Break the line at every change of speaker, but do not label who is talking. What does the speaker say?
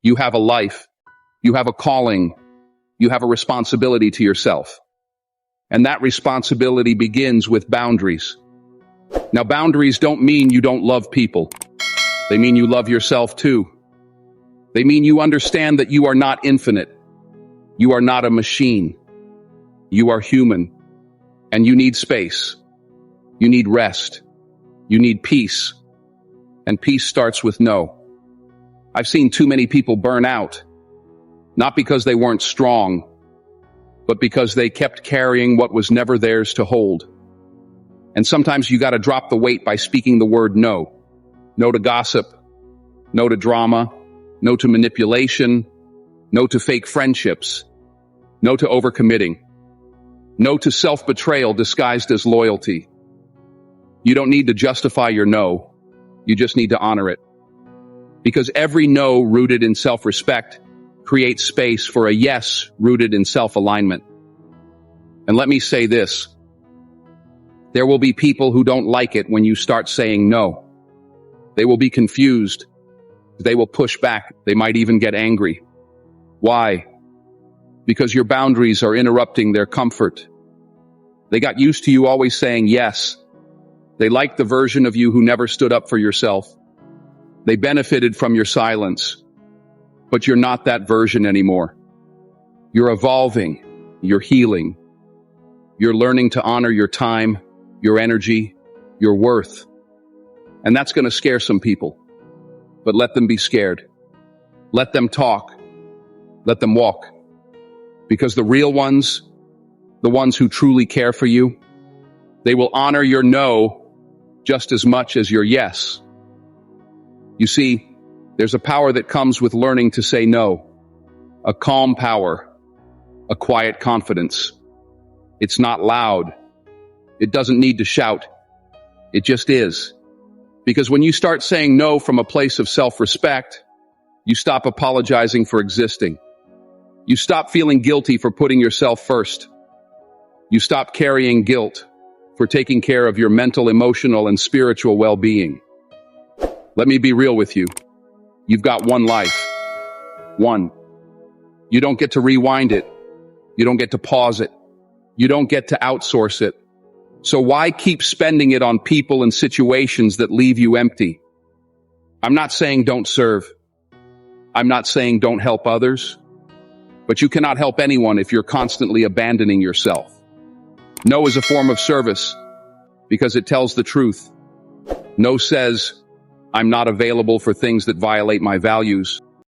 You have a life. You have a calling. You have a responsibility to yourself. And that responsibility begins with boundaries. Now, boundaries don't mean you don't love people. They mean you love yourself too. They mean you understand that you are not infinite. You are not a machine. You are human. And you need space. You need rest. You need peace. And peace starts with no. I've seen too many people burn out, not because they weren't strong, but because they kept carrying what was never theirs to hold. And sometimes you got to drop the weight by speaking the word no. No to gossip. No to drama. No to manipulation. No to fake friendships. No to overcommitting. No to self-betrayal disguised as loyalty. You don't need to justify your no. You just need to honor it. Because every no rooted in self-respect creates space for a yes rooted in self-alignment. And let me say this. There will be people who don't like it when you start saying no. They will be confused. They will push back. They might even get angry. Why? Because your boundaries are interrupting their comfort. They got used to you always saying yes. They liked the version of you who never stood up for yourself. They benefited from your silence. But you're not that version anymore. You're evolving. You're healing. You're learning to honor your time, your energy, your worth. And that's going to scare some people. But let them be scared. Let them talk. Let them walk. Because the real ones, the ones who truly care for you, they will honor your no just as much as your yes. You see, there's a power that comes with learning to say no. A calm power. A quiet confidence. It's not loud. It doesn't need to shout. It just is. Because when you start saying no from a place of self-respect, you stop apologizing for existing. You stop feeling guilty for putting yourself first. You stop carrying guilt for taking care of your mental, emotional, and spiritual well-being. Let me be real with you. You've got one life. One. You don't get to rewind it. You don't get to pause it. You don't get to outsource it. So why keep spending it on people and situations that leave you empty? I'm not saying don't serve. I'm not saying don't help others. But you cannot help anyone if you're constantly abandoning yourself. No is a form of service because it tells the truth. No says, I'm not available for things that violate my values.